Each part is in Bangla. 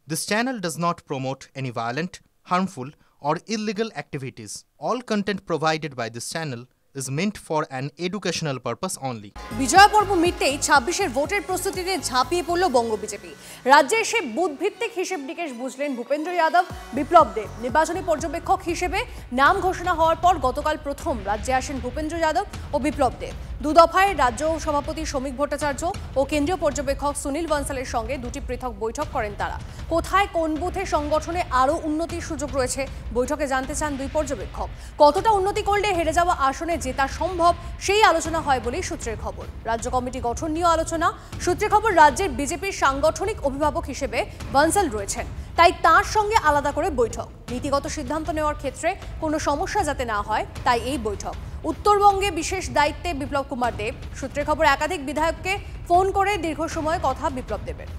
This channel does not promote any violent, harmful, or illegal activities. All content provided by this channel is meant for an educational purpose only. বিজয় পর্ব মিটতেই ২৬-এর ভোটের প্রস্তুতিতে ঝাঁপিয়ে পড়ল বঙ্গ বিজেপি। রাজ্যে এসে বুথভিত্তিক হিসেব নিকেশ বুঝলেন ভূপেন্দ্র যাদব, বিপ্লব দেব। নির্বাচনী পর্যবেক্ষক হিসেবে নাম ঘোষণা হওয়ার পর গতকাল প্রথম রাজ্যে আসেন ভূপেন্দ্র যাদব ও বিপ্লব দেব। দুদফায় রাজ্য সভাপতি শ্রমিক ভট্টাচার্য ও কেন্দ্রীয় পর্যবেক্ষক সুনীল বনসালের সঙ্গে দুটি পৃথক বৈঠক করেন তারা। কোথায় কোন বুথে সংগঠনে আরও উন্নতির সুযোগ রয়েছে বৈঠকে জানতে চান দুই পর্যবেক্ষক। কতটা উন্নতি করলে হেরে যাওয়া আসনে জেতা সম্ভব সেই আলোচনা হয় বলেই সূত্রের খবর। রাজ্য কমিটি গঠন নিয়েও আলোচনা। সূত্রের খবর, রাজ্যের বিজেপির সাংগঠনিক অভিভাবক হিসেবে বনসাল রয়েছেন, তাই তার সঙ্গে আলাদা করে বৈঠক। নীতিগত সিদ্ধান্ত নেওয়ার ক্ষেত্রে কোনো সমস্যা যাতে না হয় তাই এই বৈঠক। উত্তরবঙ্গে বিশেষ দায়িত্বে বিপ্লব কুমার দেব। সূত্রের খবর, একাধিক বিধায়ককে ফোন করে দীর্ঘ সময় কথা বিপ্লব দেবের।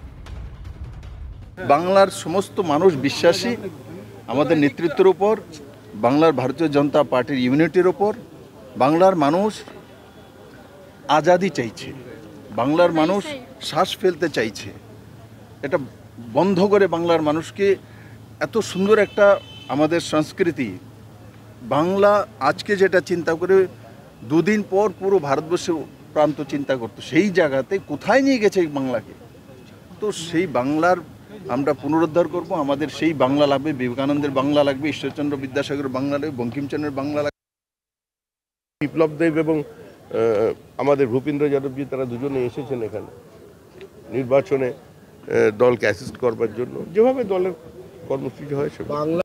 বাংলার সমস্ত মানুষ বিশ্বাসী আমাদের নেতৃত্বের উপর, বাংলার ভারতীয় জনতা পার্টির ইউনিটির উপর। বাংলার মানুষ আজাদি চাইছে, বাংলার মানুষ শ্বাস ফেলতে চাইছে। এটা বন্ধ করে বাংলার মানুষকে এত সুন্দর একটা আমাদের সংস্কৃতি, বাংলা আজকে যেটা চিন্তা করে দুদিন পর পুরো ভারতবর্ষে প্রান্ত চিন্তা করতো, সেই জায়গাতে কোথায় নিয়ে গেছে এই বাংলাকে। তো সেই বাংলার আমরা পুনরুদ্ধার করব। আমাদের সেই বাংলা লাগবে, বিবেকানন্দের বাংলা লাগবে, ঈশ্বরচন্দ্র বিদ্যাসাগরের বাংলা লাগবে, বঙ্কিমচন্দ্রের বাংলা লাগবে। বিপ্লব দেব এবং আমাদের ভূপেন্দ্র যাদবজি তারা দুজনে এসেছেন এখানে নির্বাচনে দলকে অ্যাসিস্ট করবার জন্য, যেভাবে দলের কর্মসূচি হয় সেভাবে।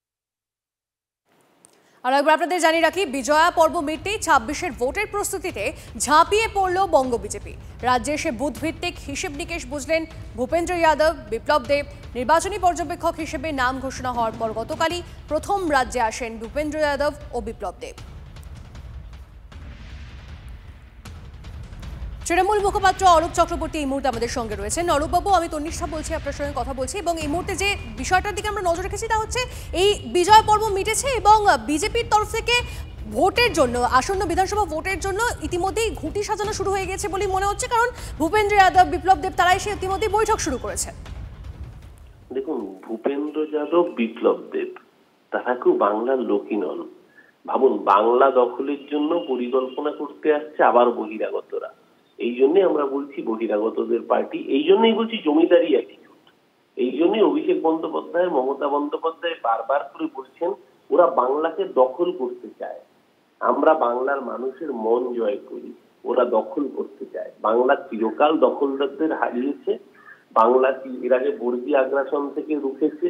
আর একবার আপনাদের জানিয়ে রাখি, বিজয়া পর্ব মিটতেই ২৬-এর ভোটের প্রস্তুতিতে ঝাঁপিয়ে পড়ল বঙ্গ বিজেপি। রাজ্যে এসে বুথভিত্তিক হিসেব নিকেশ বুঝলেন ভূপেন্দ্র যাদব, বিপ্লব দেব। নির্বাচনী পর্যবেক্ষক হিসেবে নাম ঘোষণা হওয়ার পর গতকালই প্রথম রাজ্যে আসেন ভূপেন্দ্র যাদব ও বিপ্লব দেব। তৃণমূল মুখপাত্র অরূপ চক্রবর্তী এই মুহূর্তে আমাদের সঙ্গে রয়েছেন। অরূপবাবু, আমি তন্নিষ্ঠা বলছি, আপনার সঙ্গে কথা বলছি, এবং এই মুহূর্তে যে বিষয়টার দিকে আমরা নজর রেখেছি তা হচ্ছে এই বিজয় পর্ব মিটেছে এবং বিজেপির তরফ থেকে ভোটের জন্য, আসন্ন বিধানসভা ভোটের জন্য ইতিমধ্যেই ঘুঁটি সাজানো শুরু হয়ে গেছে বলেই মনে হচ্ছে, কারণ ভূপেন্দ্র যাদব, বিপ্লব দেব তারা এসে ইতিমধ্যেই বৈঠক শুরু করেছে। দেখুন, ভূপেন্দ্র যাদব, বিপ্লব দেব তারা কেউ বাংলার লোকই নন। ভাবুন, বাংলা দখলের জন্য পরিকল্পনা করতে আসছে আবার বহিরাগতরা। এই জন্যই আমরা বলছি বহিরাগতদের পার্টি, এই জন্যই বলছি জমিদারি অ্যাটিটিউড। এই জন্যই অভিষেক বন্দ্যোপাধ্যায়, মমতা বন্দ্যোপাধ্যায় বারবার করে বলছেন ওরা বাংলাকে দখল করতে চায়। আমরা বাংলার মানুষের মন জয় করি, ওরা দখল করতে চায়। বাংলা চিরকাল দখলদারদের হারিয়েছে। বাংলা এর আগে বর্গী আগ্রাসন থেকে রুখেছে।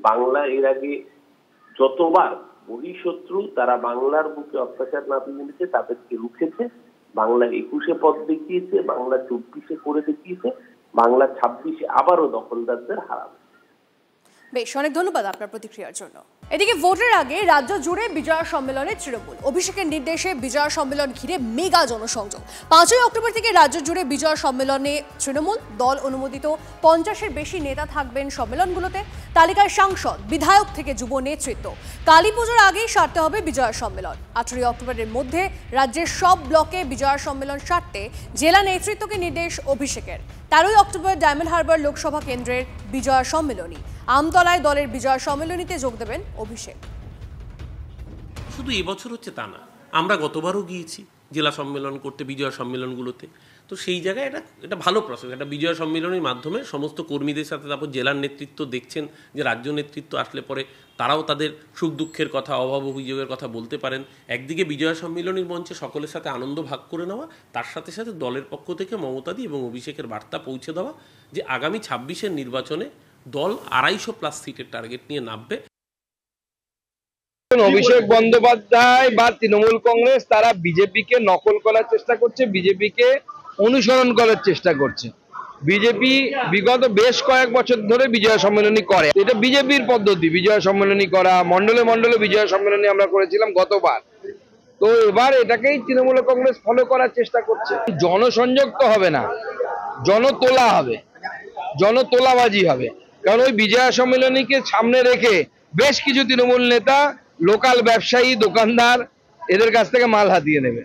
বাংলা এর আগে যতবার বহিঃশত্রু তারা বাংলার বুকে অত্যাচার নামিয়েছে তাদেরকে রুখেছে। বাংলা ২১-এ পথ দেখিয়েছে, বাংলা ২৪-এ করে দেখিয়েছে, বাংলা ২৬-এ আবারও দখলদারদের হারাবে। বেশ, অনেক ধন্যবাদ আপনার প্রতিক্রিয়ার জন্য। এদিকে ভোটের আগে রাজ্য জুড়ে বিজয়া সম্মেলনে তৃণমূল। অভিষেকের নির্দেশে বিজয়া সম্মেলন ঘিরে মেগা জনসংযোগ। ৫ই অক্টোবর থেকে রাজ্য জুড়ে বিজয়া সম্মেলনে তৃণমূল দল অনুমোদিত ৫০-এর বেশি নেতা থাকবেন সম্মেলনগুলোতে। তালিকায় সাংসদ, বিধায়ক থেকে যুব নেতৃত্ব। কালী পুজোর আগেই সারতে হবে বিজয়া সম্মেলন। ১৮ই অক্টোবরের মধ্যে রাজ্যের সব ব্লকে বিজয়া সম্মেলন সারতে জেলা নেতৃত্বকে নির্দেশ অভিষেকের। ১৩ই অক্টোবর ডায়মন্ড হারবার লোকসভা কেন্দ্রের বিজয়া সম্মেলনী। আমতলায় দলের বিজয়া সম্মেলনীতে যোগ দেবেন অভিষেক। শুধু এবছর হচ্ছে তা না, আমরা গতবারও গিয়েছি জেলা সম্মেলন করতে, বিজয়া সম্মেলনগুলোতে। তো সেই জায়গায় এটা ভালো প্রসেস। একটা বিজয়া সম্মেলনের মাধ্যমে সমস্ত কর্মীদের সাথে তারপর জেলার নেতৃত্ব দেখছেন যে রাজ্য নেতৃত্ব আসলে পরে তারাও তাদের সুখ দুঃখের কথা, অভাব অভিযোগের কথা বলতে পারেন। একদিকে বিজয়া সম্মেলনের মঞ্চে সকলের সাথে আনন্দ ভাগ করে নেওয়া, তার সাথে সাথে দলের পক্ষ থেকে মমতাদি এবং অভিষেকের বার্তা পৌঁছে দেওয়া যে আগামী ২৬-এর নির্বাচনে দল ২৫০+ সিটের টার্গেট নিয়ে নামবে। অভিষেক বন্দ্যোপাধ্যায় বা তৃণমূল কংগ্রেস তারা বিজেপিকে নকল করার চেষ্টা করছে, বিজেপিকে অনুসরণ করার চেষ্টা করছে। বিজেপি বিগত বেশ কয়েক বছর ধরে বিজয়া সম্মেলনী করে, এটা বিজেপির পদ্ধতি। বিজয়া সম্মেলনী করা, মন্ডলে মন্ডলে বিজয়া সম্মেলনী আমরা করেছিলাম গতবার। তো এবার এটাকেই তৃণমূল কংগ্রেস ফলো করার চেষ্টা করছে। জনসংযোগ তো হবে না, জনতোলা হবে, জনতোলাবাজি হবে। কারণ ওই বিজয়া সম্মেলনীকে সামনে রেখে বেশ কিছু তৃণমূল নেতা লোকাল ব্যবসায়ী, দোকানদার এদের কাছ থেকে মাল হাতিয়ে নেবে।